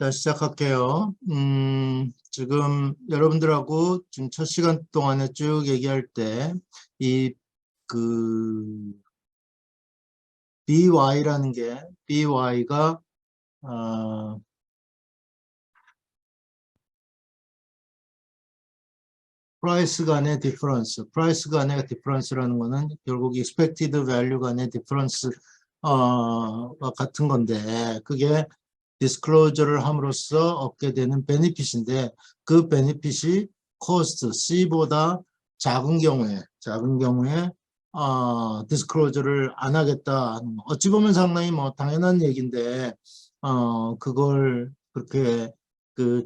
자, 시작할게요. 지금 여러분들하고 지금 첫 시간 동안에 쭉 얘기할 때, 그, BY라는 게, BY가, 프라이스 간의 디퍼런스, 프라이스 간의 디퍼런스라는 거는 결국 expected value 간의 디퍼런스, 같은 건데, 그게 디스클로저를 함으로써 얻게 되는 베니핏인데 그 베니핏이 코스트 C보다 작은 경우에 디스클로저를 안 하겠다. 어찌 보면 상당히 뭐 당연한 얘기인데 그걸 그렇게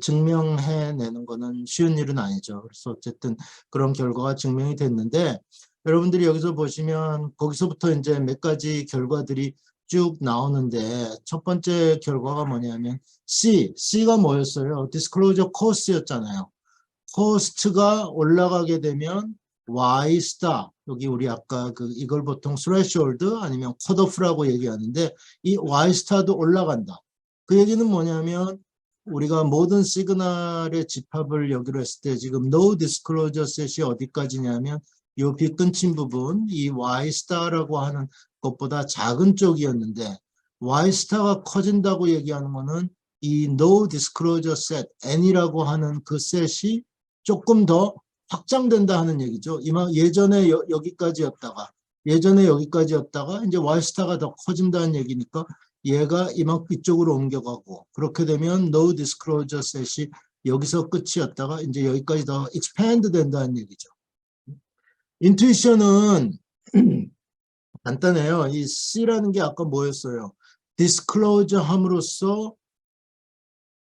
증명해내는 거는 쉬운 일은 아니죠. 그래서 어쨌든 그런 결과가 증명이 됐는데 여러분들이 여기서 보시면 거기서부터 이제 몇 가지 결과들이 쭉 나오는데 첫 번째 결과가 뭐냐면 C가 뭐였어요? 디스클로저 코스트였잖아요. 코스트가 올라가게 되면 Y 스타, 여기 우리 아까 이걸 보통 스레시홀드 아니면 컷오프라고 얘기하는데 이 Y 스타도 올라간다. 그 얘기는 뭐냐면 우리가 모든 시그널의 집합을 여기로 했을 때 지금 no disclosure set이 어디까지냐면 이 빗근친 부분, 이 Y 스타라고 하는 것보다 작은 쪽이었는데 Y 스타가 커진다고 얘기하는 거는 이 no disclosure set, N이라고 하는 그 셋이 조금 더 확장된다 하는 얘기죠. 예전에 여기까지였다가 이제 Y 스타가 더 커진다는 얘기니까 얘가 이쪽으로 옮겨가고 그렇게 되면 no disclosure set이 여기서 끝이었다가 이제 여기까지 더 expand 된다는 얘기죠. 인투이션은 간단해요. 이 C라는 게 아까 뭐였어요? 디스클로저 함으로써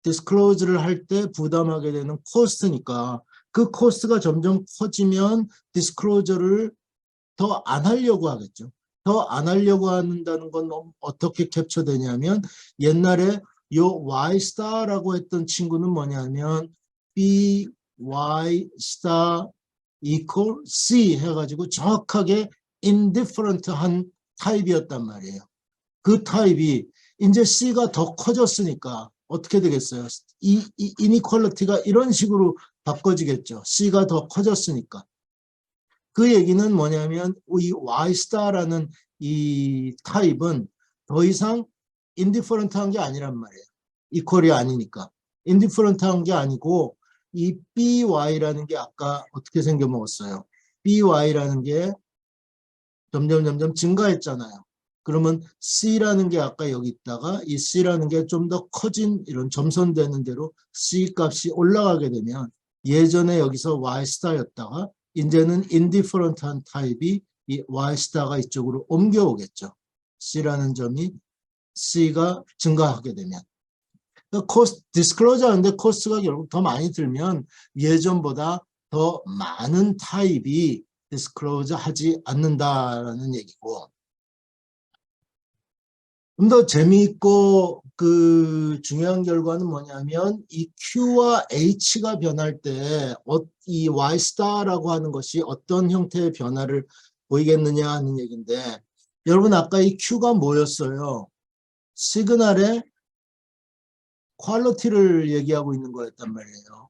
디스클로즈를 할 때 부담하게 되는 코스트니까 그 코스트가 점점 커지면 디스클로저를 더 안 하려고 하겠죠. 더 안 하려고 한다는 건 어떻게 캡처되냐면 옛날에 요 Y 스타라고 했던 친구는 뭐냐면 B, Y 스타 equal C 해가지고 정확하게 indifferent한 타입이었단 말이에요. 그 타입이 이제 C가 더 커졌으니까 어떻게 되겠어요? 이 이니퀄리티가 이런 식으로 바꿔지겠죠. C가 더 커졌으니까. 그 얘기는 뭐냐면 이 Y스타라는 이 타입은 더 이상 인디퍼런트한 게 아니란 말이에요. 이퀄이 아니니까. 인디퍼런트한 게 아니고 이 BY라는 게 아까 어떻게 생겨먹었어요? BY라는 게 점점 증가했잖아요. 그러면 C라는 게 아까 여기 있다가 이 C라는 게 좀 더 커진 이런 점선되는 대로 C 값이 올라가게 되면 예전에 여기서 Y 스타였다가 이제는 인디퍼런트한 타입이 이 Y 스타가 이쪽으로 옮겨오겠죠. C라는 점이 C가 증가하게 되면. 그러니까 코스트, 디스클로저 하는데 코스트가 결국 더 많이 들면 예전보다 더 많은 타입이 디스클로저 하지 않는다라는 얘기고 좀 더 재미있고 중요한 결과는 뭐냐면 이 Q와 H가 변할 때 이 Y 스타라고 하는 것이 어떤 형태의 변화를 보이겠느냐 하는 얘기인데 여러분 아까 이 Q가 뭐였어요? 시그널의 퀄리티를 얘기하고 있는 거였단 말이에요.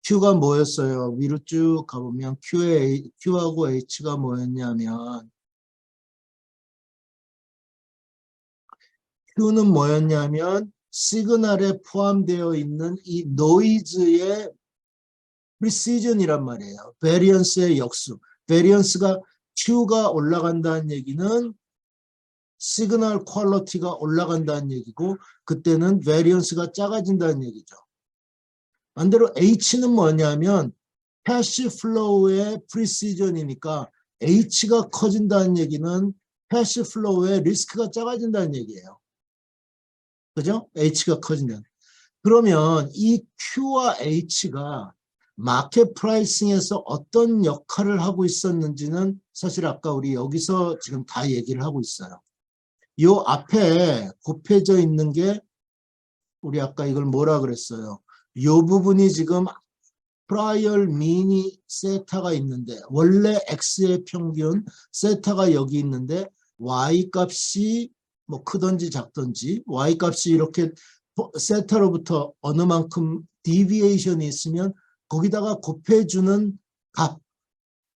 Q가 뭐였어요? 위로 쭉 가보면 Q하고 H가 뭐였냐면 Q는 뭐였냐면 시그널에 포함되어 있는 이 노이즈의 프리시전이란 말이에요. 베리언스의 역수. 베리언스가 Q가 올라간다는 얘기는 시그널 퀄리티가 올라간다는 얘기고 그때는 베리언스가 작아진다는 얘기죠. 반대로 H는 뭐냐면 패시 플로우의 프리시전이니까 H가 커진다는 얘기는 패시 플로우의 리스크가 작아진다는 얘기예요. 그죠? H가 커진다. 그러면 이 Q와 H가 마켓 프라이싱에서 어떤 역할을 하고 있었는지는 사실 아까 우리 여기서 지금 다 얘기를 하고 있어요. 요 앞에 곱해져 있는 게 우리 아까 이걸 뭐라 그랬어요? 요 부분이 지금 프라이얼 미니 세타가 있는데 원래 X의 평균 세타가 여기 있는데 Y 값이 뭐 크든지 작든지 Y 값이 이렇게 세타로부터 어느 만큼 디비에이션이 있으면 거기다가 곱해주는 값,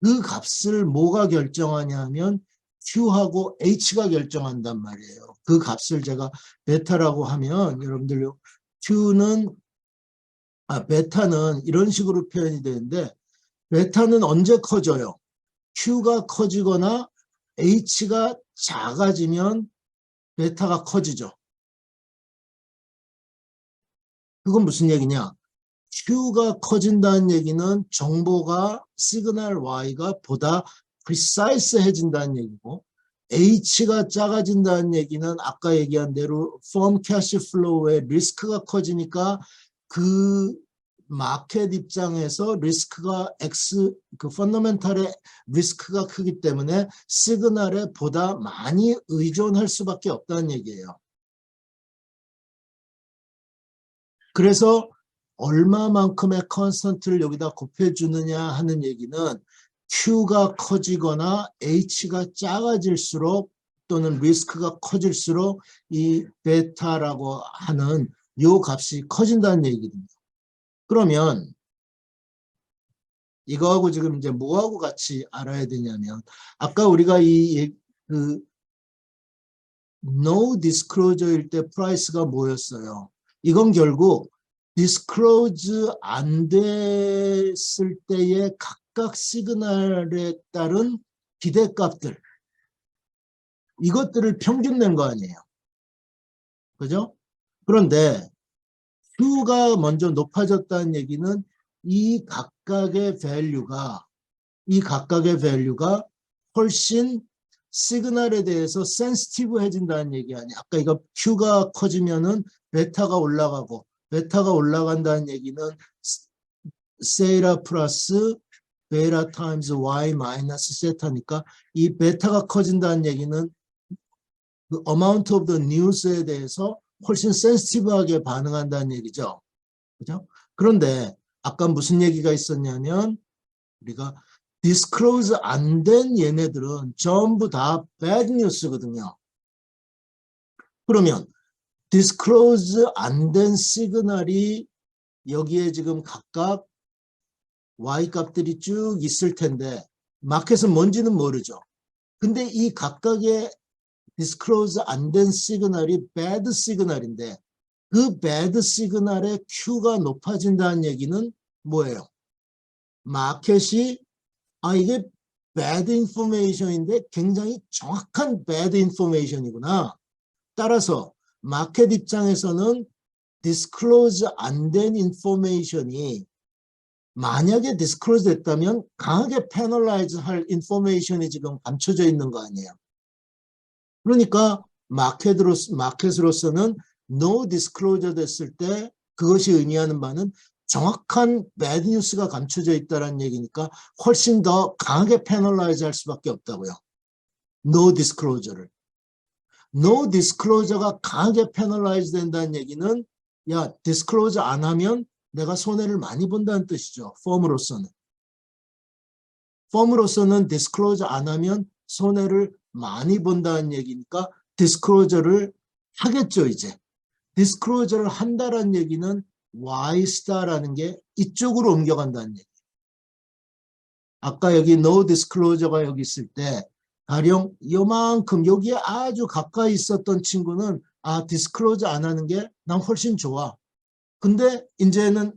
그 값을 뭐가 결정하냐 하면 Q하고 H가 결정한단 말이에요. 그 값을 제가 베타라고 하면 여러분들 베타는 이런 식으로 표현이 되는데 베타는 언제 커져요? Q가 커지거나 H가 작아지면 베타가 커지죠. 그건 무슨 얘기냐? Q가 커진다는 얘기는 정보가 시그널 Y가 보다 precise해진다는 얘기고 H가 작아진다는 얘기는 아까 얘기한 대로 firm cash flow의 리스크가 커지니까 그 마켓 입장에서 리스크가 그 펀더멘탈의 리스크가 크기 때문에 시그널에 보다 많이 의존할 수밖에 없다는 얘기예요. 그래서 얼마만큼의 컨스턴트를 여기다 곱해주느냐 하는 얘기는 Q가 커지거나 H가 작아질수록 또는 리스크가 커질수록 이 베타라고 하는 요 값이 커진다는 얘기거든요. 그러면 이거하고 지금 이제 뭐하고 같이 알아야 되냐면 아까 우리가 그 no disclosure일 때 프라이스가 뭐였어요? 이건 결국 disclose 안 됐을 때의 각각 시그널에 따른 기대값들 이것들을 평균 낸 거 아니에요. 그죠? 그런데 Q가 먼저 높아졌다는 얘기는 이 각각의 밸류가 훨씬 시그널에 대해서 센시티브해진다는 얘기 아니에요. 아까 이거 Q가 커지면은 베타가 올라가고 베타가 올라간다는 얘기는 세이라 플러스 베타 타임즈 Y 마이너스 세타니까 이 베타가 커진다는 얘기는 그 amount of the news에 대해서 훨씬 센시티브하게 반응한다는 얘기죠. 그죠? 그런데 아까 무슨 얘기가 있었냐면 우리가 disclose 안 된 얘네들은 전부 다 bad news거든요. 그러면 disclose 안 된 시그널이 여기에 지금 각각 Y 값들이 쭉 있을 텐데 마켓은 뭔지는 모르죠. 근데 이 각각의 disclose 안 된 시그널이 bad 시그널인데 그 bad 시그널의 Q가 높아진다는 얘기는 뭐예요? 마켓이 이게 bad information인데 굉장히 정확한 bad information이구나. 따라서 마켓 입장에서는 disclose 안 된 information이 만약에 disclose 됐다면 강하게 penalize 할 information이 지금 감춰져 있는 거 아니에요. 그러니까 마켓으로서는 no disclosure 됐을 때 그것이 의미하는 바는 정확한 bad news가 감춰져 있다는 얘기니까 훨씬 더 강하게 penalize 할 수밖에 없다고요. no disclosure를. no disclosure가 강하게 penalize 된다는 얘기는 야 disclosure 안 하면 내가 손해를 많이 본다는 뜻이죠. 펌으로서는. 펌으로서는 disclosure 안 하면 손해를 많이 본다는 얘기니까 disclosure를 하겠죠 이제. disclosure를 한다는 얘기는 Y스타라는 게 이쪽으로 옮겨간다는 얘기. 아까 여기 no disclosure가 여기 있을 때 가령 요만큼 여기에 아주 가까이 있었던 친구는 disclosure 안 하는 게 난 훨씬 좋아. 근데 이제는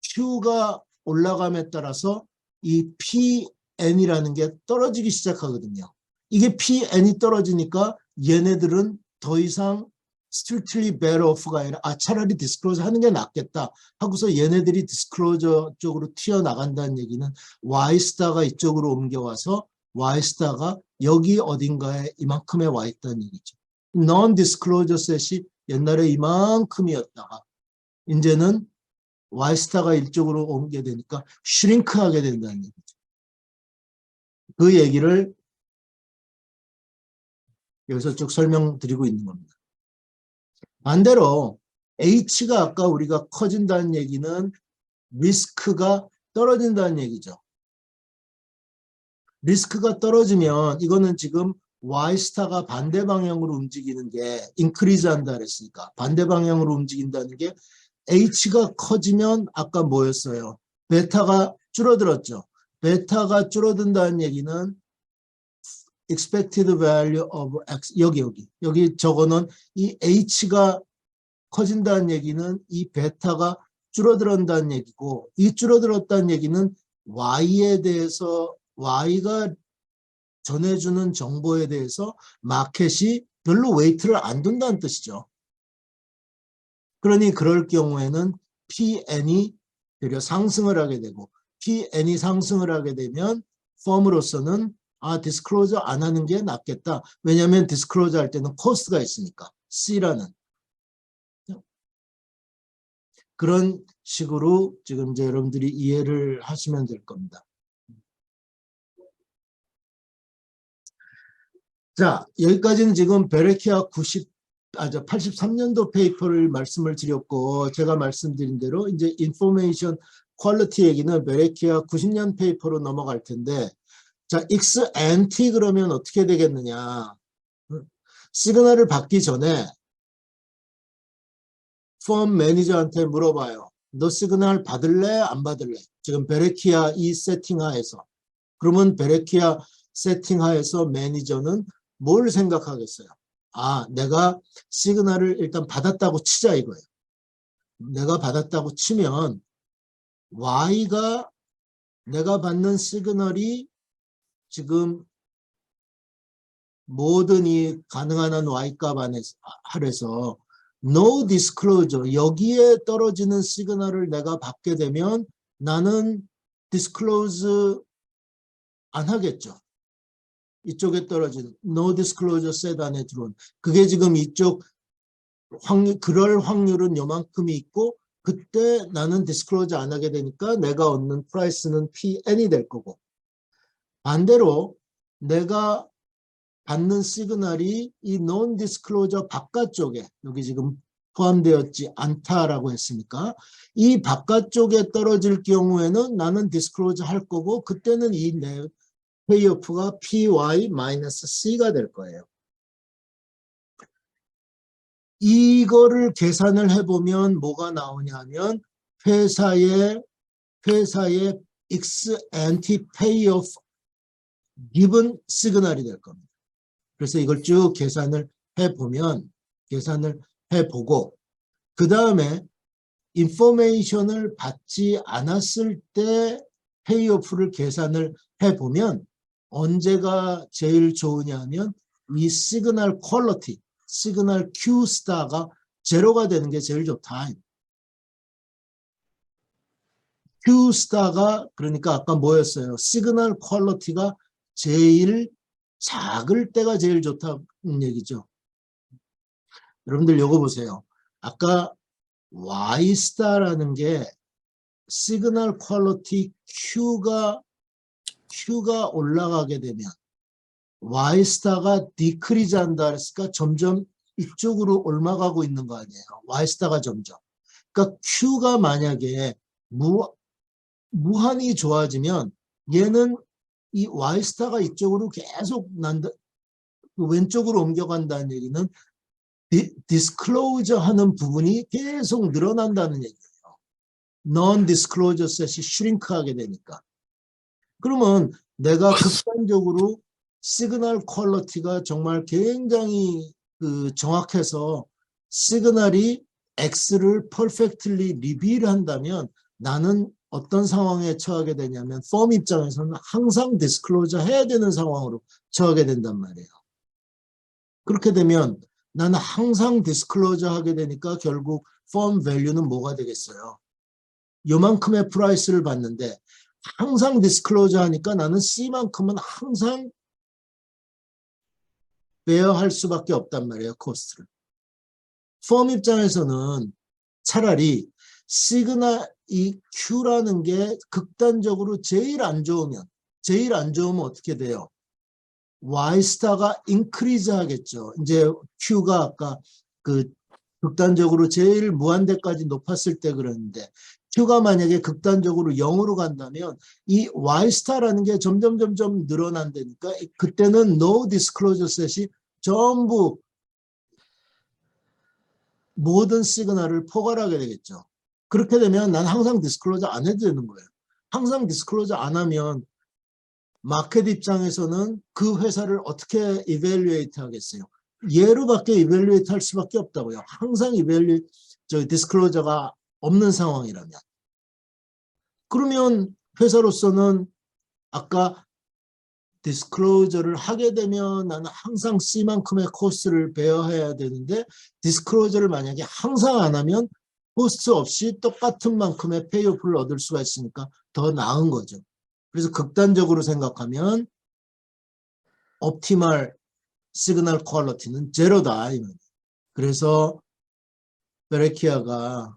Q가 올라감에 따라서 이 PN이라는 게 떨어지기 시작하거든요. 이게 PN이 떨어지니까 얘네들은 더 이상 strictly better off가 아니라 차라리 disclosure 하는 게 낫겠다 하고서 얘네들이 disclosure 쪽으로 튀어나간다는 얘기는 Y스타가 이쪽으로 옮겨와서 Y스타가 여기 어딘가에 이만큼에 와 있다는 얘기죠. non-disclosure 셋이 옛날에 이만큼이었다가 이제는 Y스타가 이쪽으로 옮게 되니까 슈링크하게 된다는 얘기죠. 그 얘기를 여기서 쭉 설명드리고 있는 겁니다. 반대로 H가 아까 우리가 커진다는 얘기는 리스크가 떨어진다는 얘기죠. 리스크가 떨어지면 이거는 지금 Y 스타가 반대 방향으로 움직이는 게 인크리즈 한다 그랬으니까 반대 방향으로 움직인다는 게 H가 커지면 아까 뭐였어요? 베타가 줄어들었죠. 베타가 줄어든다는 얘기는 expected value of x 여기 적어놓은 이 H가 커진다는 얘기는 이 베타가 줄어든다는 얘기고 이 줄어들었다는 얘기는 Y에 대해서 Y가 전해주는 정보에 대해서 마켓이 별로 웨이트를 안 둔다는 뜻이죠. 그러니 그럴 경우에는 PN이 되려 상승을 하게 되고 PN이 상승을 하게 되면 펌으로서는 디스클로저 안 하는 게 낫겠다. 왜냐하면 디스클로저 할 때는 코스트가 있으니까 C라는 그런 식으로 지금 이제 여러분들이 이해를 하시면 될 겁니다. 자, 여기까지는 지금 베레키아 83년도 페이퍼를 말씀을 드렸고 제가 말씀드린 대로 이제 인포메이션 퀄리티 얘기는 베레키아 90년 페이퍼로 넘어갈 텐데 자, X anti 그러면 어떻게 되겠느냐. 시그널을 받기 전에 펌 매니저한테 물어봐요. 너 시그널 받을래? 안 받을래? 지금 베레키아 이 세팅 하에서. 그러면 베레키아 세팅 하에서 매니저는 뭘 생각하겠어요? 내가 시그널을 일단 받았다고 치자 이거예요. 내가 받았다고 치면 Y가 내가 받는 시그널이 지금 모든 이 가능한 한 Y값 아래서 no disclosure 여기에 떨어지는 시그널을 내가 받게 되면 나는 disclose 안 하겠죠. 이쪽에 떨어지는 no disclosure set 안에 들어온 그게 지금 이쪽 그럴 확률은 요만큼이 있고 그때 나는 disclosure 안 하게 되니까 내가 얻는 프라이스는 PN이 될 거고 반대로 내가 받는 시그널이 이 non disclosure 바깥쪽에 여기 지금 포함되었지 않다라고 했으니까 이 바깥쪽에 떨어질 경우에는 나는 disclosure 할 거고 그때는 이 페이오프가 PY-C가 될 거예요. 이거를 계산을 해보면 뭐가 나오냐면 회사의 X anti payoff given 시그널이 될 겁니다. 그래서 이걸 쭉 계산을 해보고 그 다음에 인포메이션을 받지 않았을 때 페이오프를 계산을 해보면 언제가 제일 좋으냐면 이 시그널 퀄리티, 시그널 Q 스타가 제로가 되는 게 제일 좋다. Q 스타가 그러니까 아까 뭐였어요? 시그널 퀄리티가 제일 작을 때가 제일 좋다는 얘기죠. 여러분들 요거 보세요. 아까 Y 스타라는 게 시그널 퀄리티 Q가 올라가게 되면 Y 스타가 디크리즈 한다 그랬으니까 점점 이쪽으로 올라가고 있는 거 아니에요. Y 스타가 점점. 그러니까 Q가 만약에 무한히 좋아지면 얘는 이 Y 스타가 이쪽으로 계속 왼쪽으로 옮겨간다는 얘기는 디스클로저 하는 부분이 계속 늘어난다는 얘기예요. non-disclosure set이 슈링크하게 되니까. 그러면 내가 극단적으로 시그널 퀄리티가 정말 굉장히 정확해서 시그널이 X를 perfectly reveal 한다면 나는 어떤 상황에 처하게 되냐면 펌 입장에서는 항상 디스클로저 해야 되는 상황으로 처하게 된단 말이에요. 그렇게 되면 나는 항상 디스클로저 하게 되니까 결국 펌 밸류는 뭐가 되겠어요? 요만큼의 프라이스를 받는데 항상 디스클로저 하니까 나는 C만큼은 항상 베어할 수밖에 없단 말이에요. 코스트를. 펌 입장에서는 차라리 시그널 이 Q라는 게 극단적으로 제일 안 좋으면 어떻게 돼요? Y 스타가 인크리즈 하겠죠. 이제 Q가 아까 극단적으로 제일 무한대까지 높았을 때 그러는데 Q가 만약에 극단적으로 0으로 간다면 이 Y스타라는 게 점점 늘어난다니까 그때는 no disclosure set이 전부 모든 시그널을 포괄하게 되겠죠. 그렇게 되면 난 항상 디스클로저 안 해도 되는 거예요. 항상 디스클로저 안 하면 마켓 입장에서는 그 회사를 어떻게 이벨리에이트 하겠어요? 얘로밖에 이벨리에이트 할 수밖에 없다고요. 항상 디스클로저가 없는 상황이라면. 그러면 회사로서는 아까 디스클로저를 하게 되면 나는 항상 C만큼의 코스트를 베어해야 되는데 디스클로저를 만약에 항상 안 하면 코스트 없이 똑같은 만큼의 페이오프를 얻을 수가 있으니까 더 나은 거죠. 그래서 극단적으로 생각하면 옵티멀 시그널 퀄리티는 제로다. 그래서 베레키아가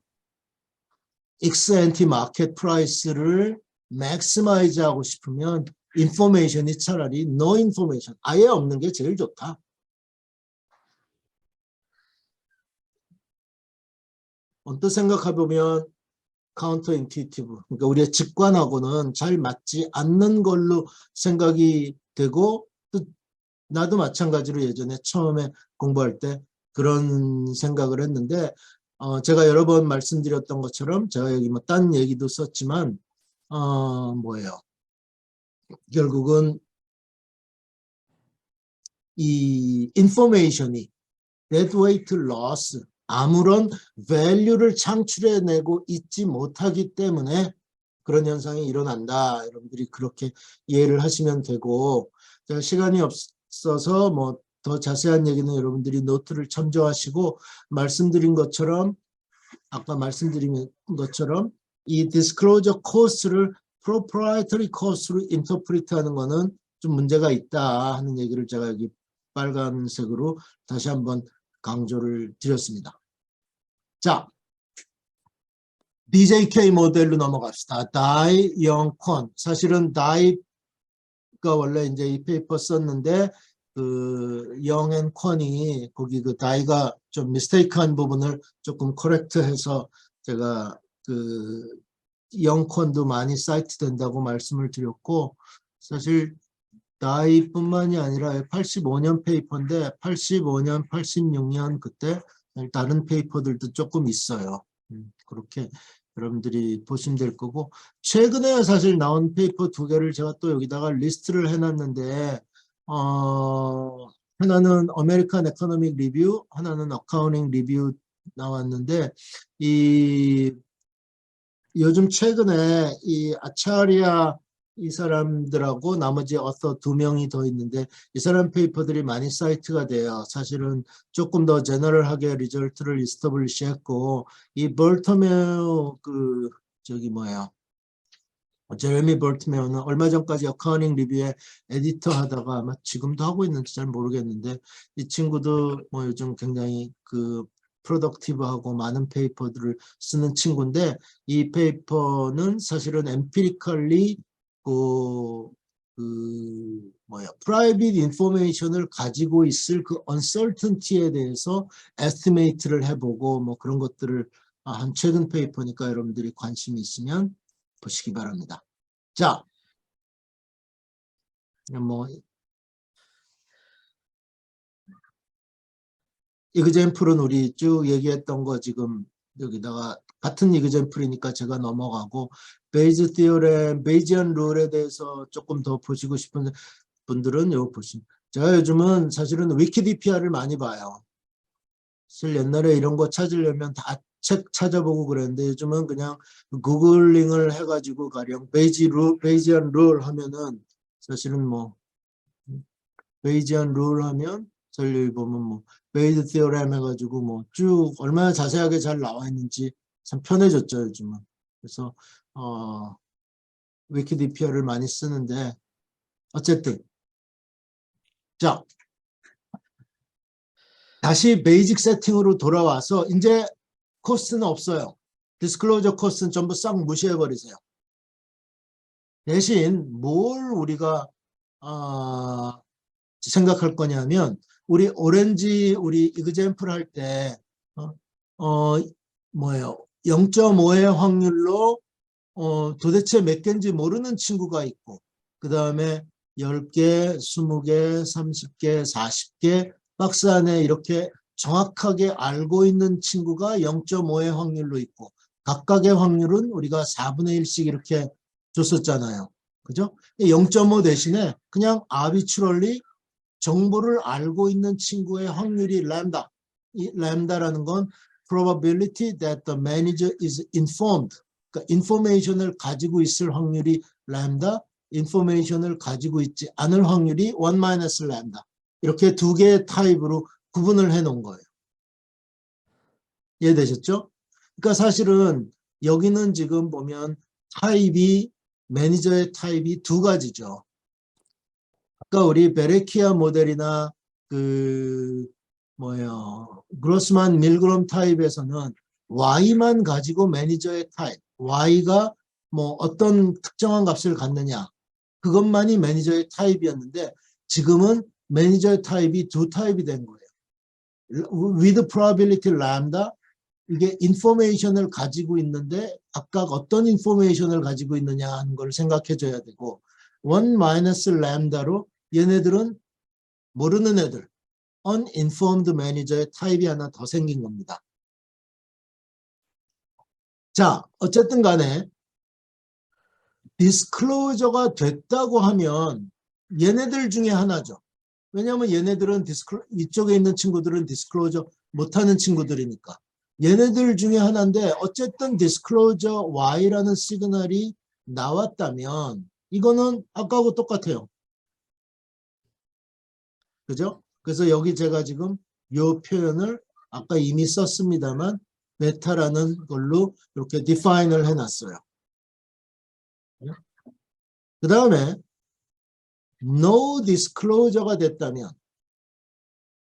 익스앤티 마켓 프라이스를 맥시마이즈 하고 싶으면 인포메이션이 차라리 no information, 아예 없는 게 제일 좋다. 언뜻 생각해보면 카운터 인투이티브, 그러니까 우리의 직관하고는 잘 맞지 않는 걸로 생각이 되고 또 나도 마찬가지로 예전에 처음에 공부할 때 그런 생각을 했는데 제가 여러 번 말씀드렸던 것처럼 제가 여기 뭐 딴 얘기도 썼지만 뭐예요? 결국은 이 인포메이션이 데드웨이트 로스 아무런 밸류를 창출해내고 있지 못하기 때문에 그런 현상이 일어난다. 여러분들이 그렇게 이해를 하시면 되고 제가 시간이 없어서 뭐 더 자세한 얘기는 여러분들이 노트를 참조하시고 말씀드린 것처럼 아까 말씀드린 것처럼 이 디스클로저 코스트를 프로프라이터리 코스트로 인터프리트 하는 거는 좀 문제가 있다 하는 얘기를 제가 여기 빨간색으로 다시 한번 강조를 드렸습니다. 자, DJK 모델로 넘어갑시다. 다이, 영, 콘. 사실은 다이가 원래 이제 이 페이퍼 썼는데 그 영 앤 콘이 거기 그 다이가 좀 미스테이크한 부분을 조금 코렉트해서 제가 그 영 콘도 많이 사이트 된다고 말씀을 드렸고 사실 다이뿐만이 아니라 85년 페이퍼인데 85년, 86년 그때 다른 페이퍼들도 조금 있어요. 그렇게 여러분들이 보시면 될 거고 최근에 사실 나온 페이퍼 두 개를 제가 또 여기다가 리스트를 해놨는데 하나는 아메리칸 에코노믹 리뷰, 하나는 어카운팅 리뷰 나왔는데 이 요즘 최근에 이 아차리아 이 사람들하고 나머지 어서 두 명이 더 있는데 이 사람 페이퍼들이 많이 사이트가 돼요. 사실은 조금 더 제너럴하게 리절트를 이스터블리시 했고 이 벌터메어 그 저기 뭐야 제레미 벌트메어는 얼마 전까지 어카운팅 리뷰의 에디터 하다가 아마 지금도 하고 있는지 잘 모르겠는데 이 친구도 뭐 요즘 굉장히 그 프로덕티브하고 많은 페이퍼들을 쓰는 친구인데 이 페이퍼는 사실은 엠피리컬리 프라이빗 인포메이션을 가지고 있을 그 uncertainty에 대해서 에스티메이트를 해보고 뭐 그런 것들을 한 최근 페이퍼니까 여러분들이 관심이 있으면 보시기 바랍니다. 자, 뭐 이그젠플은 우리 쭉 얘기했던 거 지금 여기다가 같은 이그젠플이니까 제가 넘어가고 베이즈 티오렘, 베이지안 룰에 대해서 조금 더 보시고 싶은 분들은 이거 보시면 제가 요즘은 사실은 위키디피아를 많이 봐요. 사실 옛날에 이런 거 찾으려면 다 책 찾아보고 그랬는데 요즘은 그냥 구글링을 해가지고 가령 베이지안 룰 하면은 사실은 뭐 베이지안 룰 하면 여기 보면 뭐 베이즈 티오렘 해가지고 뭐 쭉 얼마나 자세하게 잘 나와 있는지 참 편해졌죠 요즘은. 그래서 위키디피아를 많이 쓰는데 어쨌든 자 다시 베이직 세팅으로 돌아와서 이제 코스트는 없어요. 디스클로저 코스트는 전부 싹 무시해버리세요. 대신 뭘 우리가 생각할 거냐면 우리 이그젠플 할 때 뭐예요? 0.5의 확률로 도대체 몇 개인지 모르는 친구가 있고, 그 다음에 10개, 20개, 30개, 40개 박스 안에 이렇게 정확하게 알고 있는 친구가 0.5의 확률로 있고, 각각의 확률은 우리가 4분의 1씩 이렇게 줬었잖아요. 그죠? 0.5 대신에 그냥 arbitrarily 정보를 알고 있는 친구의 확률이 램다. 이 램다라는 건 probability that the manager is informed. 그러니까 인포메이션을 가지고 있을 확률이 램다, 인포메이션을 가지고 있지 않을 확률이 1 마이너스 램다. 이렇게 두 개의 타입으로 구분을 해 놓은 거예요. 이해되셨죠? 그러니까 사실은 여기는 지금 보면 타입이, 매니저의 타입이 두 가지죠. 아까 우리 베레키아 모델이나 그로스만 밀그럼 타입에서는 Y만 가지고 매니저의 타입, Y가 뭐 어떤 특정한 값을 갖느냐, 그것만이 매니저의 타입이었는데 지금은 매니저의 타입이 두 타입이 된 거예요. with probability lambda, 이게 인포메이션을 가지고 있는데 각각 어떤 인포메이션을 가지고 있느냐 하는 걸 생각해 줘야 되고, 1 마이너스 램다로 얘네들은 모르는 애들, uninformed manager의 타입이 하나 더 생긴 겁니다. 자, 어쨌든 간에 디스클로저가 됐다고 하면 얘네들 중에 하나죠. 왜냐하면 얘네들은 이쪽에 있는 친구들은 디스클로저 못하는 친구들이니까. 얘네들 중에 하나인데 어쨌든 디스클로저 Y라는 시그널이 나왔다면 이거는 아까하고 똑같아요. 그죠? 그래서 여기 제가 지금 이 표현을 아까 이미 썼습니다만 베타라는 걸로 이렇게 define을 해놨어요. 그 다음에 no disclosure가 됐다면,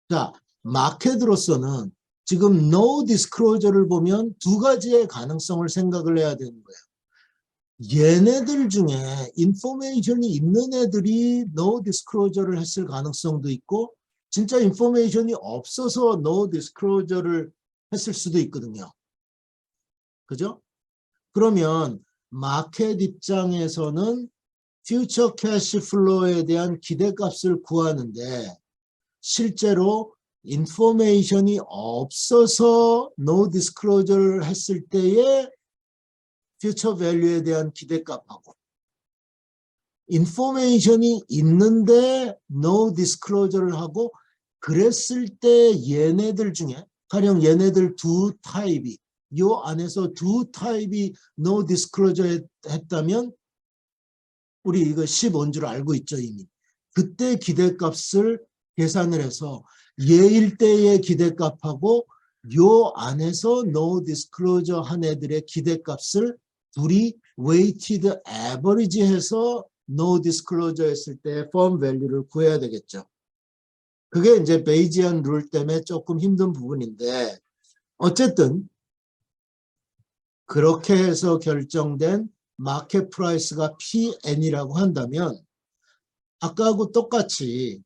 자, 마켓으로서는 지금 no disclosure를 보면 두 가지의 가능성을 생각을 해야 되는 거예요. 얘네들 중에 인포메이션이 있는 애들이 no disclosure를 했을 가능성도 있고 진짜 인포메이션이 없어서 no disclosure를 했을 수도 있거든요. 그죠? 그러면 마켓 입장에서는 퓨처 캐시 플로우에 대한 기대값을 구하는데 실제로 인포메이션이 없어서 no disclosure를 했을 때의 퓨처 밸류에 대한 기대값하고 인포메이션이 있는데 no disclosure를 하고 그랬을 때 얘네들 중에 가령 얘네들 두 타입이 요 안에서 두 타입이 no disclosure 했다면 우리 이거 10온 줄 알고 있죠 이미. 그때 기대값을 계산을 해서 얘일 때의 기대값하고 요 안에서 no disclosure 한 애들의 기대값을 둘이 weighted average 해서 no disclosure 했을 때 firm value를 구해야 되겠죠. 그게 이제 베이지안 룰 때문에 조금 힘든 부분인데 어쨌든 그렇게 해서 결정된 마켓 프라이스가 PN이라고 한다면 아까하고 똑같이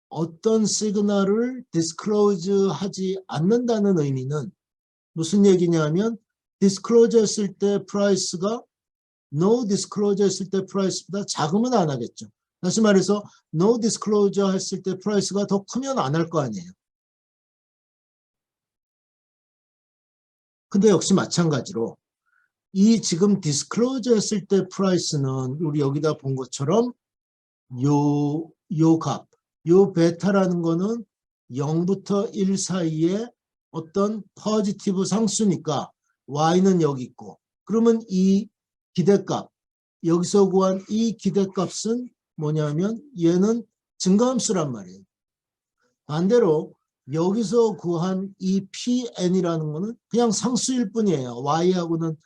어떤 시그널을 디스클로즈 하지 않는다는 의미는 무슨 얘기냐면 디스클로즈 했을 때 프라이스가 no disclosure 했을 때 프라이스보다 작으면 안 하겠죠. 다시 말해서 no disclosure 했을 때 프라이스가 더 크면 안 할 거 아니에요. 근데 역시 마찬가지로 이 지금 disclosure 했을 때 프라이스는 우리 여기다 본 것처럼 요 값, 요 베타라는 거는 0부터 1 사이에 어떤 포지티브 상수니까 y는 여기 있고 그러면 이 기대값, 여기서 구한 이 기대값은 뭐냐면 얘는 증가함수란 말이에요. 반대로 여기서 구한 이 PN이라는 거는 그냥 상수일 뿐이에요. Y하고는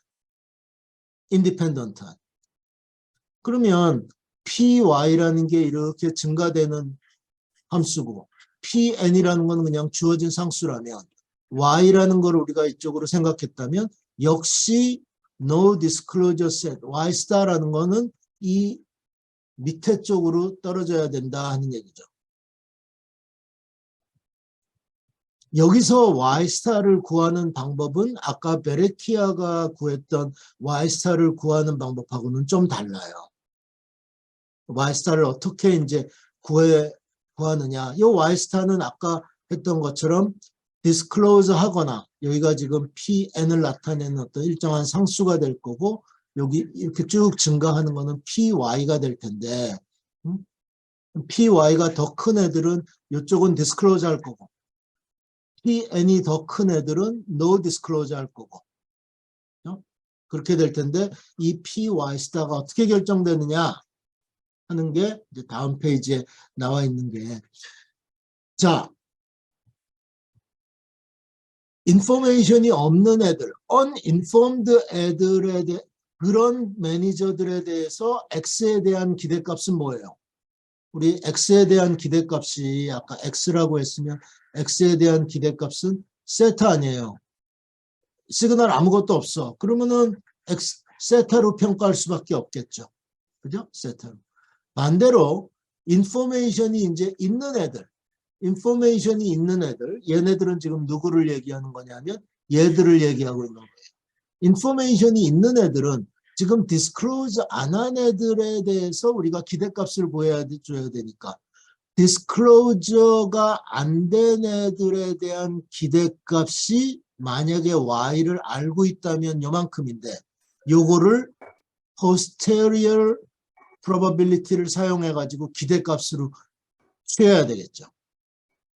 인디펜던트. 그러면 PY라는 게 이렇게 증가되는 함수고 PN이라는 건 그냥 주어진 상수라면 Y라는 걸 우리가 이쪽으로 생각했다면 역시 no disclosure set, Y star라는 거는 이 밑에 쪽으로 떨어져야 된다 하는 얘기죠. 여기서 y 스타를 구하는 방법은 아까 베레키아가 구했던 y 스타를 구하는 방법하고는 좀 달라요. y 스타를 어떻게 이제 구하느냐. 이 y 스타는 아까 했던 것처럼 disclose 하거나 여기가 지금 pn을 나타내는 어떤 일정한 상수가 될 거고 여기 이렇게 쭉 증가하는 거는 py가 될 텐데 py가 더 큰 애들은 이쪽은 disclose 할 거고 pn이 더 큰 애들은 no disclose 할 거고 그렇게 될 텐데 이 py 스타가 어떻게 결정되느냐 하는 게 이제 다음 페이지에 나와 있는 게 자, 인포메이션이 없는 애들, uninformed 애들에 대해 그런 매니저들에 대해서 X에 대한 기대값은 뭐예요? 우리 X에 대한 기대값이 아까 X라고 했으면 X에 대한 기대값은 세타 아니에요. 시그널 아무것도 없어. 그러면은 X, 세타로 평가할 수밖에 없겠죠. 그죠? 세타로. 반대로 인포메이션이 이제 있는 애들, 인포메이션이 있는 애들, 얘네들은 지금 누구를 얘기하는 거냐면 얘들을 얘기하고 있는 거예요. 인포메이션이 있는 애들은 지금 디스클로즈 안 한 애들에 대해서 우리가 기대값을 보여줘야 되니까 디스클로저가 안 된 애들에 대한 기대값이 만약에 y를 알고 있다면 요만큼인데 요거를 posterior probability를 사용해 가지고 기대값으로 취해야 되겠죠.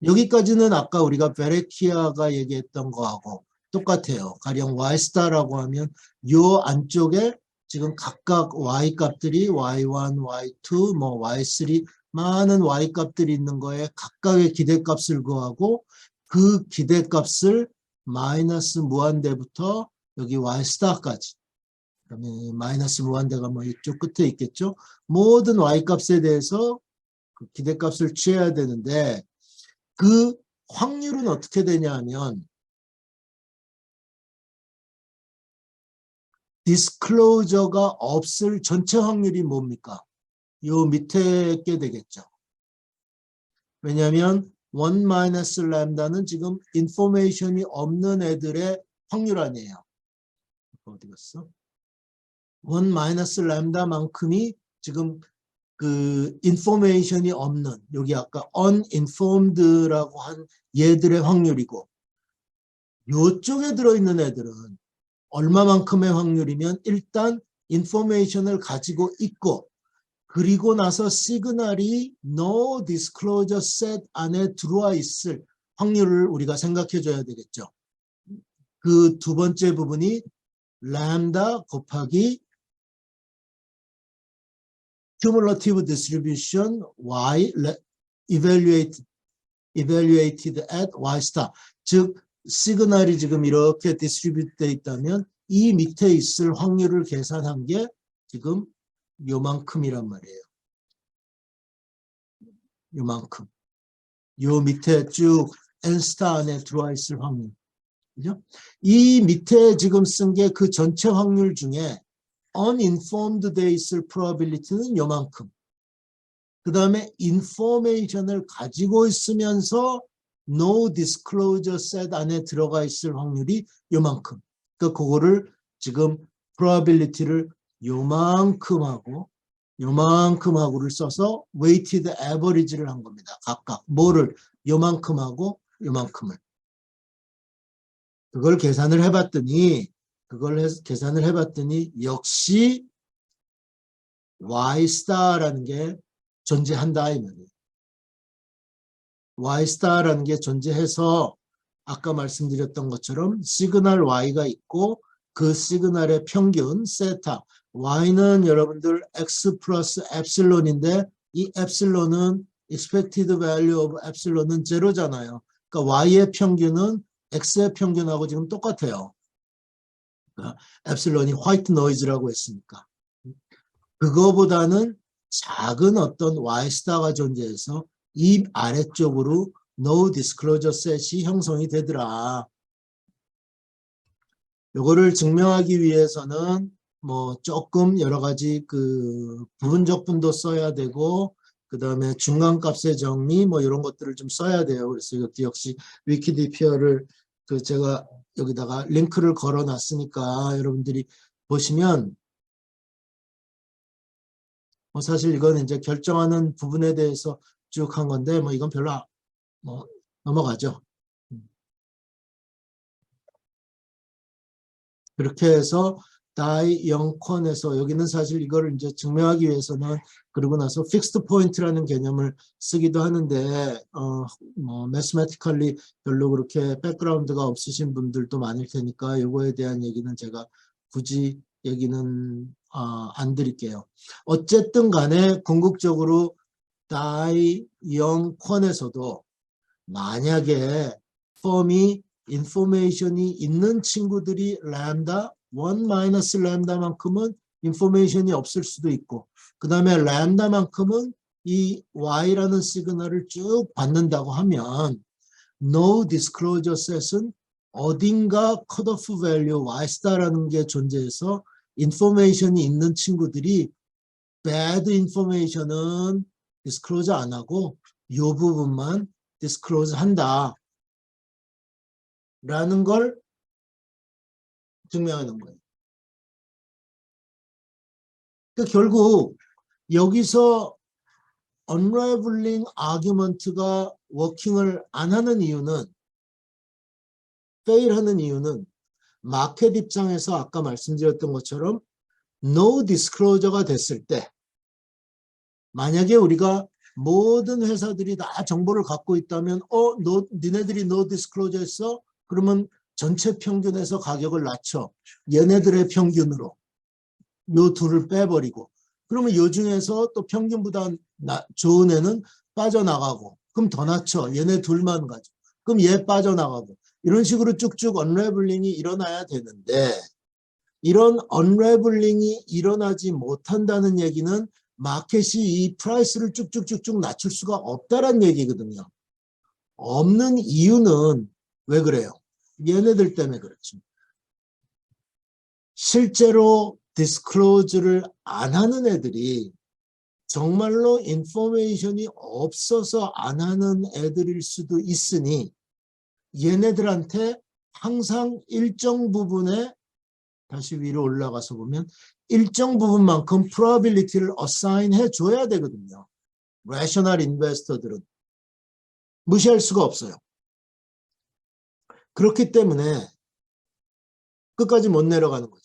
여기까지는 아까 우리가 베레키아가 얘기했던 거하고 똑같아요. 가령 y-star라고 하면 요 안쪽에 지금 각각 y 값들이 y1, y2, 뭐 y3 많은 y 값들이 있는 거에 각각의 기대값을 구하고 그 기대값을 마이너스 무한대부터 여기 y-star까지 그러면 마이너스 무한대가 뭐 이쪽 끝에 있겠죠. 모든 y 값에 대해서 그 기대값을 취해야 되는데 그 확률은 어떻게 되냐 하면 디스클로저가 없을 전체 확률이 뭡니까? 요 밑에 게 되겠죠. 왜냐하면 1 마이너스 램다는 지금 인포메이션이 없는 애들의 확률 아니에요. 어디 갔어? 1 마이너스 램다만큼이 지금 그 인포메이션이 없는 여기 아까 uninformed라고 한 얘들의 확률이고 요쪽에 들어있는 애들은 얼마만큼의 확률이면 일단 인포메이션을 가지고 있고 그리고 나서 시그널이 no disclosure set 안에 들어와 있을 확률을 우리가 생각해 줘야 되겠죠. 그 두 번째 부분이 램다 곱하기 cumulative distribution y evaluated at y star 즉 시그널이 지금 이렇게 디스트리뷰트 되어 있다면 이 밑에 있을 확률을 계산한 게 지금 요만큼이란 말이에요. 요만큼. 요 밑에 쭉 n 스타 안에 들어와 있을 확률. 그죠? 이 밑에 지금 쓴 게 그 전체 확률 중에 uninformed 돼 있을 probability는 요만큼. 그 다음에 인포메이션을 가지고 있으면서 no disclosure set 안에 들어가 있을 확률이 요만큼. 그러니까 그거를 지금 probability를 요만큼하고를 써서 weighted average를 한 겁니다. 각각 뭐를 요만큼하고 요만큼을. 그걸 계산을 해봤더니 역시 y-star라는 게 존재한다 이 말이에요. y-star라는 게 존재해서 아까 말씀드렸던 것처럼 시그널 y가 있고 그 시그널의 평균 세타 y는 여러분들 x 플러스 엡실론인데 이 엡실론은 expected value of 엡실론은 제로잖아요. 그러니까 y의 평균은 x의 평균하고 지금 똑같아요. 그러니까 엡실론이 화이트 노이즈라고 했으니까 그거보다는 작은 어떤 y-star가 존재해서 이 아래쪽으로 no disclosure set이 형성이 되더라. 요거를 증명하기 위해서는 뭐 조금 여러 가지 그 부분적분도 써야 되고 그 다음에 중간값의 정리 뭐 이런 것들을 좀 써야 돼요. 그래서 이것도 역시 위키디피아를 그 제가 여기다가 링크를 걸어 놨으니까 여러분들이 보시면 뭐 사실 이건 이제 결정하는 부분에 대해서 쭉 한 건데 뭐 이건 별로 뭐 넘어가죠. 그렇게 해서 다이 영컨에서 여기는 사실 이거를 이제 증명하기 위해서는 그러고 나서 픽스드 포인트라는 개념을 쓰기도 하는데 뭐 매스매티컬리 별로 그렇게 백그라운드가 없으신 분들도 많을 테니까 이거에 대한 얘기는 제가 굳이 얘기는 안 드릴게요. 어쨌든 간에 궁극적으로 다이 영컨에서도 만약에 펌이 인포메이션이 있는 친구들이 램다 1 마이너스 램다만큼은 인포메이션이 없을 수도 있고 그 다음에 램다만큼은 이 y라는 시그널을 쭉 받는다고 하면 no disclosure set은 어딘가 컷오프 밸류 y star라는 게 존재해서 인포메이션이 있는 친구들이 bad information은 disclosure 안 하고 이 부분만 disclose 한다 라는 걸 증명하는 거예요. 그러니까 결국 여기서 unraveling argument가 워킹을 안 하는 이유는 fail 하는 이유는 마켓 입장에서 아까 말씀드렸던 것처럼 no disclosure가 됐을 때 만약에 우리가 모든 회사들이 다 정보를 갖고 있다면 니네들이 no disclosure 했어? 그러면 전체 평균에서 가격을 낮춰. 얘네들의 평균으로 요 둘을 빼버리고 그러면 요 중에서 또 평균보다 좋은 애는 빠져나가고 그럼 더 낮춰. 얘네 둘만 가져. 그럼 얘 빠져나가고 이런 식으로 쭉쭉 언래블링이 일어나야 되는데 이런 언래블링이 일어나지 못한다는 얘기는 마켓이 이 프라이스를 쭉쭉쭉쭉 낮출 수가 없다는 얘기거든요. 없는 이유는 왜 그래요? 얘네들 때문에 그렇죠. 실제로 디스클로즈를 안 하는 애들이 정말로 인포메이션이 없어서 안 하는 애들일 수도 있으니 얘네들한테 항상 일정 부분에 다시 위로 올라가서 보면 일정 부분만큼 probability를 assign 해줘야 되거든요. rational investor들은 무시할 수가 없어요. 그렇기 때문에 끝까지 못 내려가는 거죠.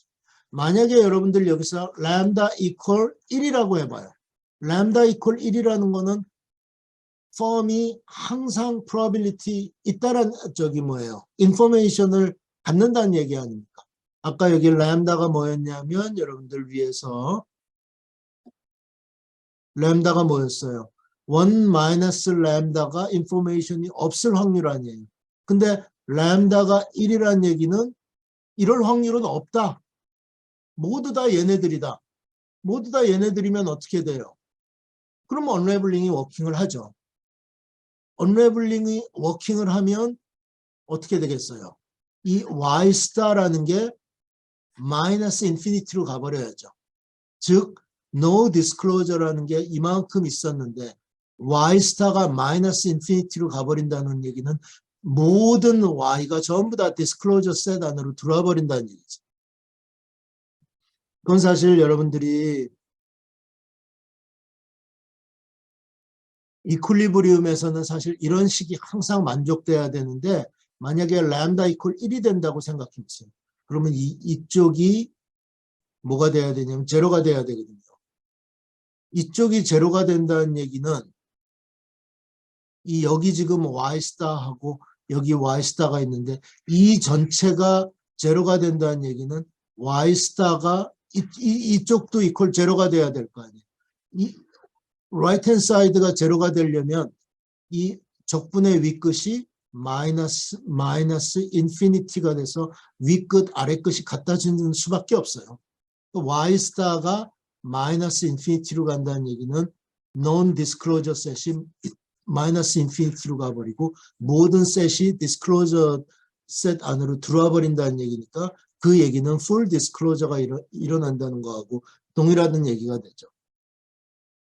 만약에 여러분들 여기서 램다 이퀄 1이라고 해봐요. 램다 이퀄 1이라는 거는 펌이 항상 probability 있다란 인포메이션을 갖는다는 얘기 아닙니까? 아까 여기 램다가 뭐였냐면 여러분들 위해서 램다가 뭐였어요? 1 마이너스 램다가 인포메이션이 없을 확률 아니에요. 근데 램다가 1이라는 얘기는 이럴 확률은 없다. 모두 다 얘네들이다. 모두 다 얘네들이면 어떻게 돼요? 그러면 언래블링이 워킹을 하죠. 언래블링이 워킹을 하면 어떻게 되겠어요? 이 y 스타라는 게 마이너스 인피니티로 가버려야죠. 즉 no disclosure라는 게 이만큼 있었는데 y 스타가 마이너스 인피니티로 가버린다는 얘기는 모든 y가 전부 다 disclosure set 안으로 들어와 버린다는 얘기죠. 그건 사실 여러분들이 이퀄리브리움에서는 사실 이런 식이 항상 만족돼야 되는데 만약에 램다 이퀄 1이 된다고 생각해 보세요. 그러면 이쪽이 뭐가 돼야 되냐면 제로가 돼야 되거든요. 이쪽이 제로가 된다는 얘기는 여기 지금 Y스타하고 여기 Y스타가 있는데 이 전체가 제로가 된다는 얘기는 Y스타가 이쪽도 이퀄 제로가 돼야 될 거 아니에요. 이 right hand side가 제로가 되려면 이 적분의 윗끝이 마이너스 인피니티가 돼서 윗끝 아래끝이 갖다 주는 수밖에 없어요. Y 스타가 마이너스 인피니티로 간다는 얘기는 non disclosure set이 마이너스 인피니티로 가버리고 모든 셋이 disclosure set 안으로 들어와 버린다는 얘기니까 그 얘기는 full disclosure가 일어난다는 거하고 동일하다는 얘기가 되죠.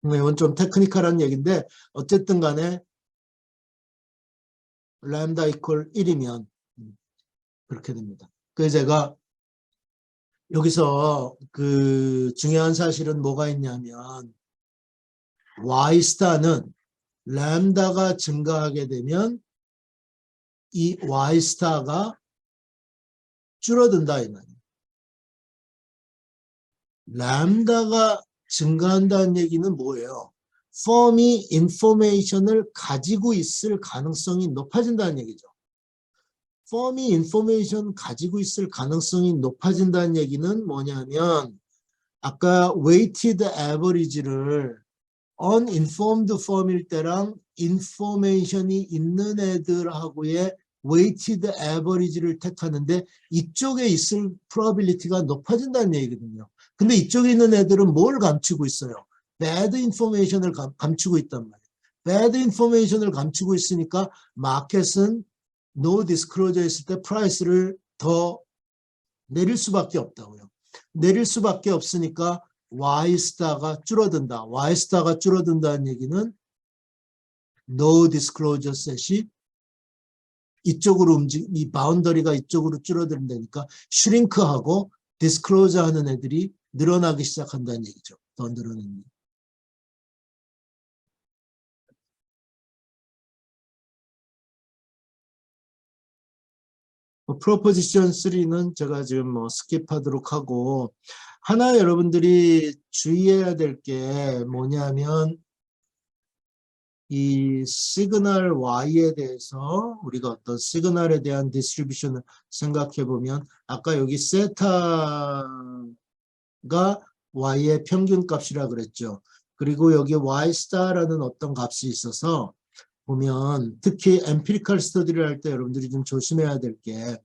이건 좀 테크니컬한 얘기인데 어쨌든 간에 램다 이퀄 1이면 그렇게 됩니다. 그래서 제가 여기서 그 중요한 사실은 뭐가 있냐면 Y 스타는 램다가 증가하게 되면 이 Y 스타가 줄어든다 이 말이에요. 램다가 증가한다는 얘기는 뭐예요? 펌이 인포메이션을 가지고 있을 가능성이 높아진다는 얘기죠. 펌이 인포메이션 가지고 있을 가능성이 높아진다는 얘기는 뭐냐면 아까 weighted average를 uninformed firm일 때랑 인포메이션이 있는 애들하고의 weighted average를 택하는데 이쪽에 있을 probability가 높아진다는 얘기거든요. 근데 이쪽에 있는 애들은 뭘 감추고 있어요? bad information을 감추고 있단 말이에요. bad information을 감추고 있으니까 마켓은 no disclosure 했을 때 프라이스를 더 내릴 수밖에 없다고요. 내릴 수밖에 없으니까 Y스타가 줄어든다. Y스타가 줄어든다는 얘기는 no disclosure set이 이쪽으로 이 바운더리가 이쪽으로 줄어든다니까 슈링크하고 disclosure 하는 애들이 늘어나기 시작한다는 얘기죠. 더 늘어나는. 프로포지션 3는 제가 지금 뭐 스킵하도록 하고 하나 여러분들이 주의해야 될 게 뭐냐면 이 시그널 Y에 대해서 우리가 어떤 시그널에 대한 디스트리뷰션을 생각해 보면 아까 여기 세타가 Y의 평균 값이라 그랬죠. 그리고 여기 Y 스타라는 어떤 값이 있어서 보면 특히 엠피리컬 스터디를 할 때 여러분들이 좀 조심해야 될 게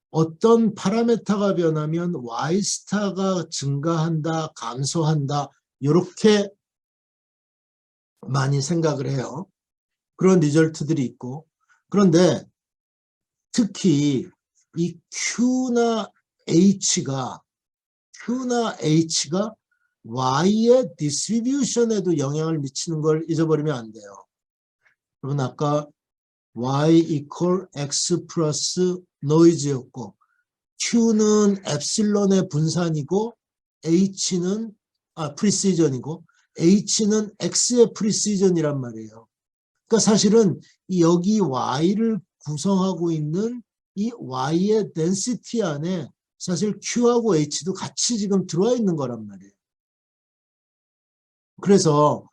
어떤 파라메타가 변하면 Y 스타가 증가한다, 감소한다 이렇게 많이 생각을 해요. 그런 리절트들이 있고 그런데 특히 이 Q나 H가 Y의 디스트리뷰션에도 영향을 미치는 걸 잊어버리면 안 돼요. 여러분 아까 Y equal X 플러스 노이즈였고 Q는 엡실론의 분산이고 H는 프리시전이고 H는 X의 프리시전이란 말이에요. 그러니까 사실은 여기 Y를 구성하고 있는 이 Y의 density 안에 사실 Q하고 H도 같이 지금 들어와 있는 거란 말이에요. 그래서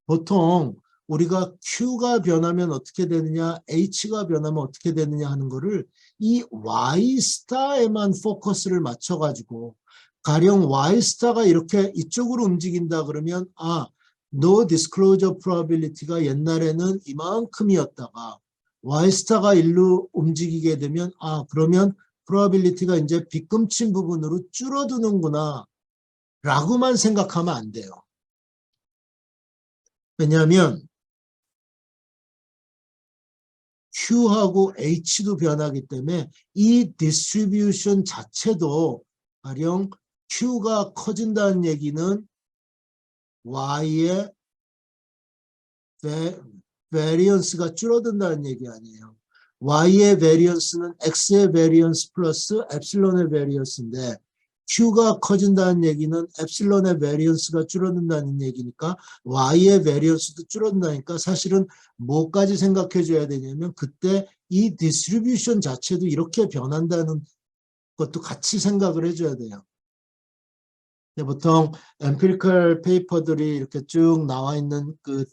보통 우리가 Q가 변하면 어떻게 되느냐, H가 변하면 어떻게 되느냐 하는 거를 이 Y 스타에만 포커스를 맞춰가지고 가령 Y 스타가 이렇게 이쪽으로 움직인다 그러면 no disclosure probability가 옛날에는 이만큼이었다가 Y 스타가 일로 움직이게 되면 그러면 probability가 이제 빗금친 부분으로 줄어드는구나 라고만 생각하면 안 돼요. 왜냐하면 Q하고 H도 변하기 때문에 이 디스트리뷰션 자체도 가령 Q가 커진다는 얘기는 Y의 베리언스가 줄어든다는 얘기 아니에요. Y의 베리언스는 X의 베리언스 플러스 엡실론의 베리언스인데 Q가 커진다는 얘기는 엡실론의 베리언스가 줄어든다는 얘기니까 Y의 베리언스도 줄어든다니까 사실은 뭐까지 생각해 줘야 되냐면 그때 이 디스트리뷰션 자체도 이렇게 변한다는 것도 같이 생각을 해줘야 돼요. 보통 엠피리컬 페이퍼들이 이렇게 쭉 나와 있는 그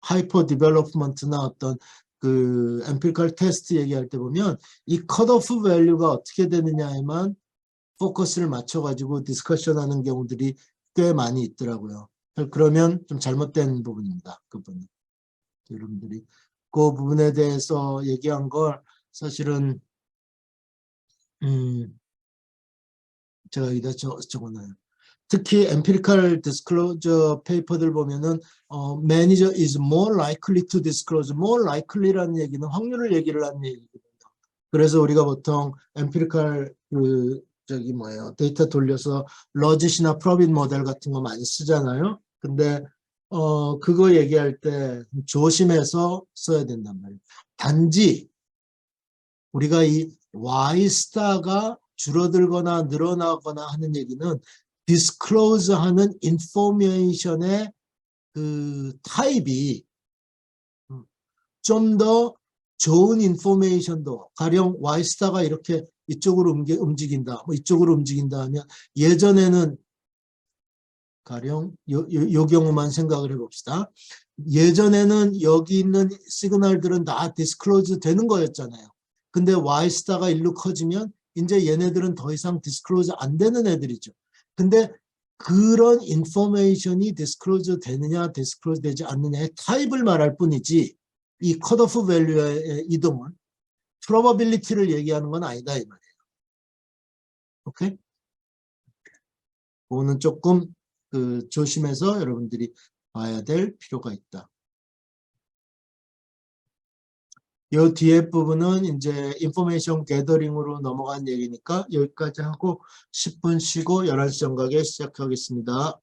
하이퍼 디벨롭먼트나 어떤 그 엠피리컬 테스트 얘기할 때 보면 이 컷오프 밸류가 어떻게 되느냐에만 포커스를 맞춰가지고 디스커션 하는 경우들이 꽤 많이 있더라고요. 그러면 좀 잘못된 부분입니다. 그 부분. 여러분들이 그 부분에 대해서 얘기한 걸 사실은 제가 여기다 적어놔요. 특히 empirical disclosure paper들 보면은 manager is more likely to disclose. more likely라는 얘기는 확률을 얘기를 하는 얘기거든요. 그래서 우리가 보통 empirical 데이터 돌려서 러짓이나 프로빗 모델 같은 거 많이 쓰잖아요. 근데 그거 얘기할 때 조심해서 써야 된단 말이에요. 단지 우리가 이 Y 스타가 줄어들거나 늘어나거나 하는 얘기는 disclose 하는 information의 그 타입이 좀 더 좋은 인포메이션도 가령 Y스타가 이렇게 이쪽으로 움직인다, 뭐 이쪽으로 움직인다 하면 예전에는 가령 요 경우만 생각을 해봅시다. 예전에는 여기 있는 시그널들은 다 디스클로즈 되는 거였잖아요. 근데 Y스타가 일로 커지면 이제 얘네들은 더 이상 디스클로즈 안 되는 애들이죠. 근데 그런 인포메이션이 디스클로즈 되느냐 디스클로즈 되지 않느냐의 타입을 말할 뿐이지 이 컷오프 밸류의 이동은 probability를 얘기하는 건 아니다 이 말이에요. 오케이? 그거는 조금 조심해서 여러분들이 봐야 될 필요가 있다. 이 뒤에 부분은 이제 인포메이션 게더링으로 넘어간 얘기니까 여기까지 하고 10분 쉬고 11시 정각에 시작하겠습니다.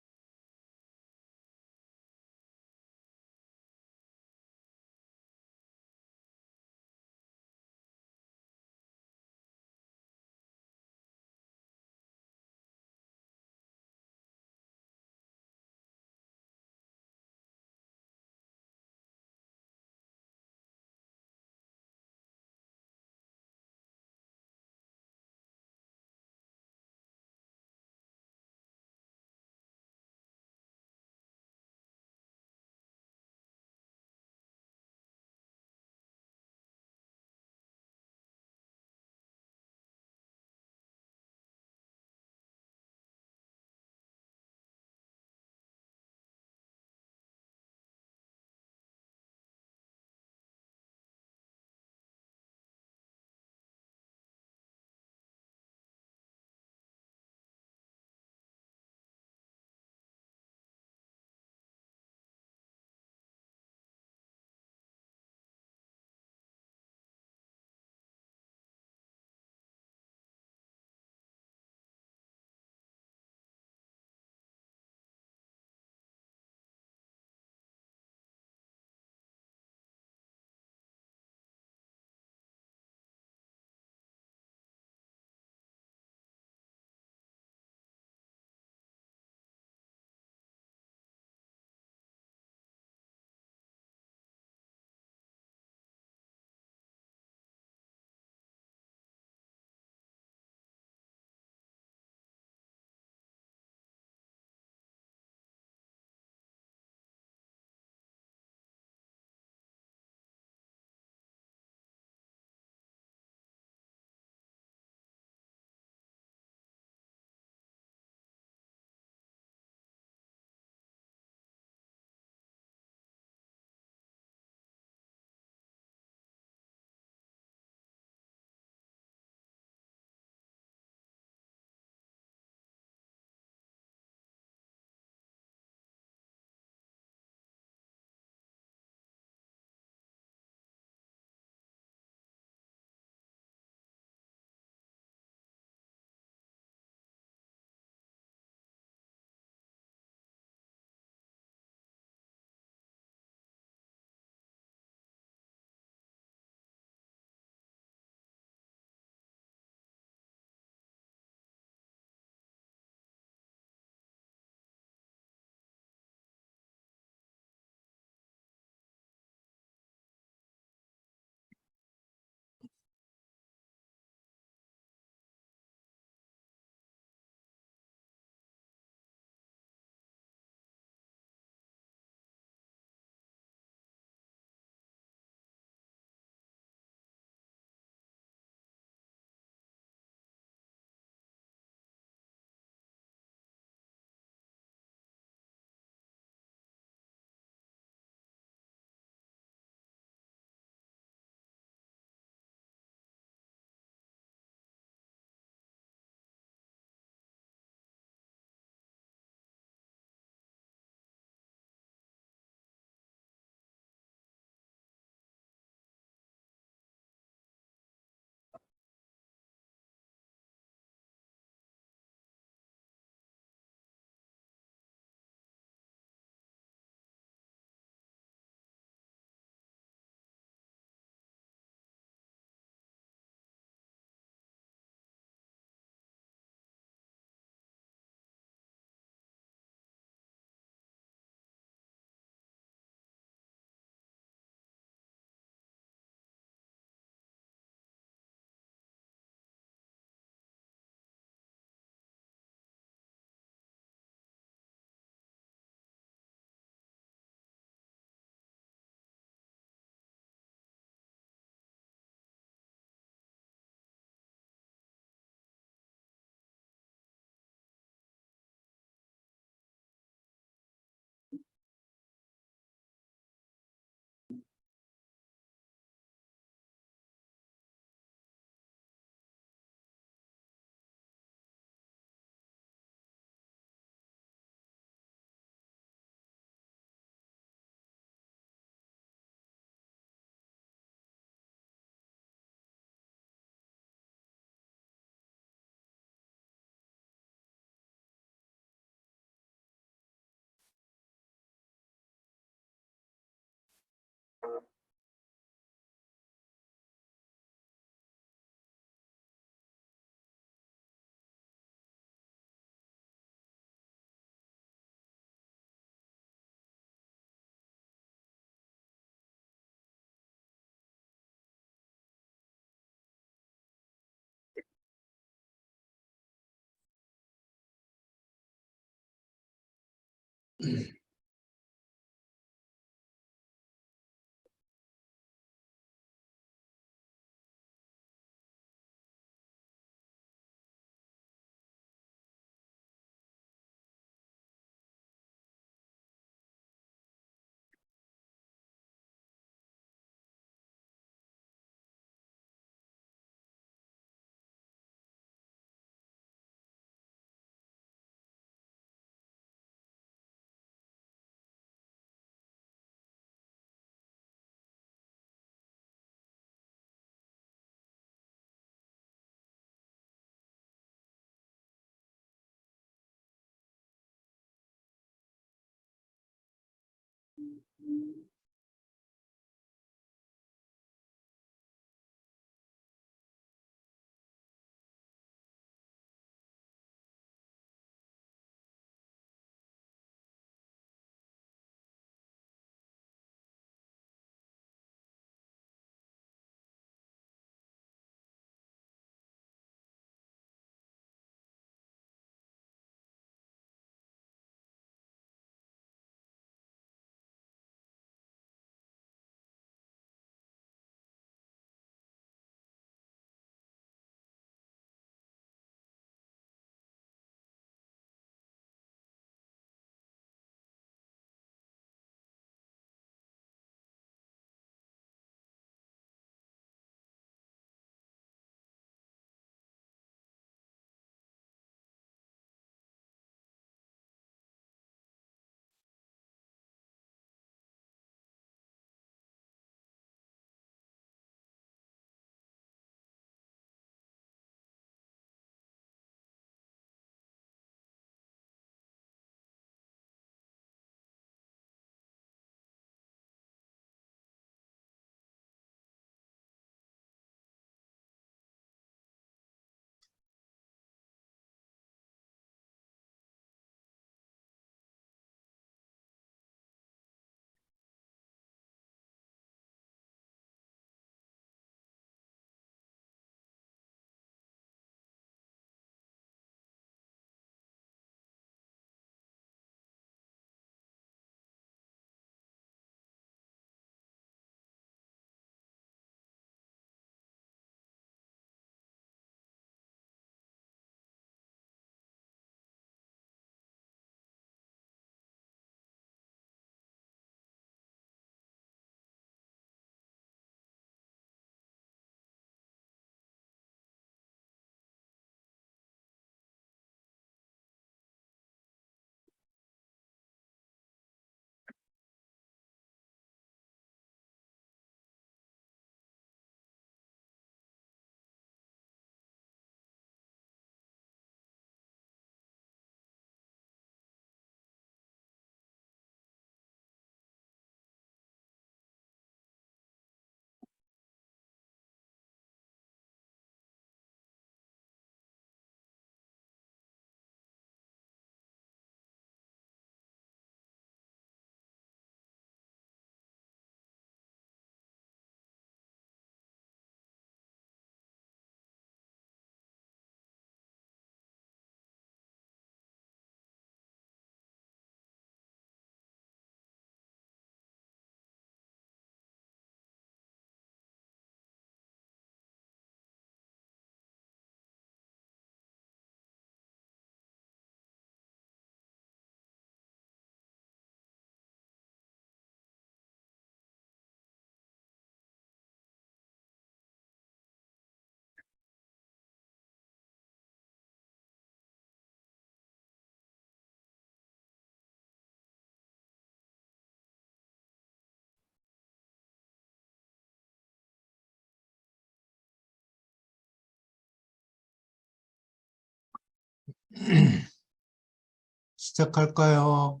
시작할까요?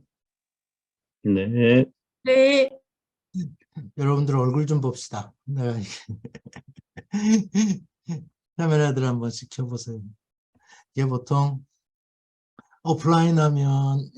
네. 네. 여러분들 얼굴 좀 봅시다. 내가 카메라들 한번 지켜보세요. 이게 보통 오프라인 하면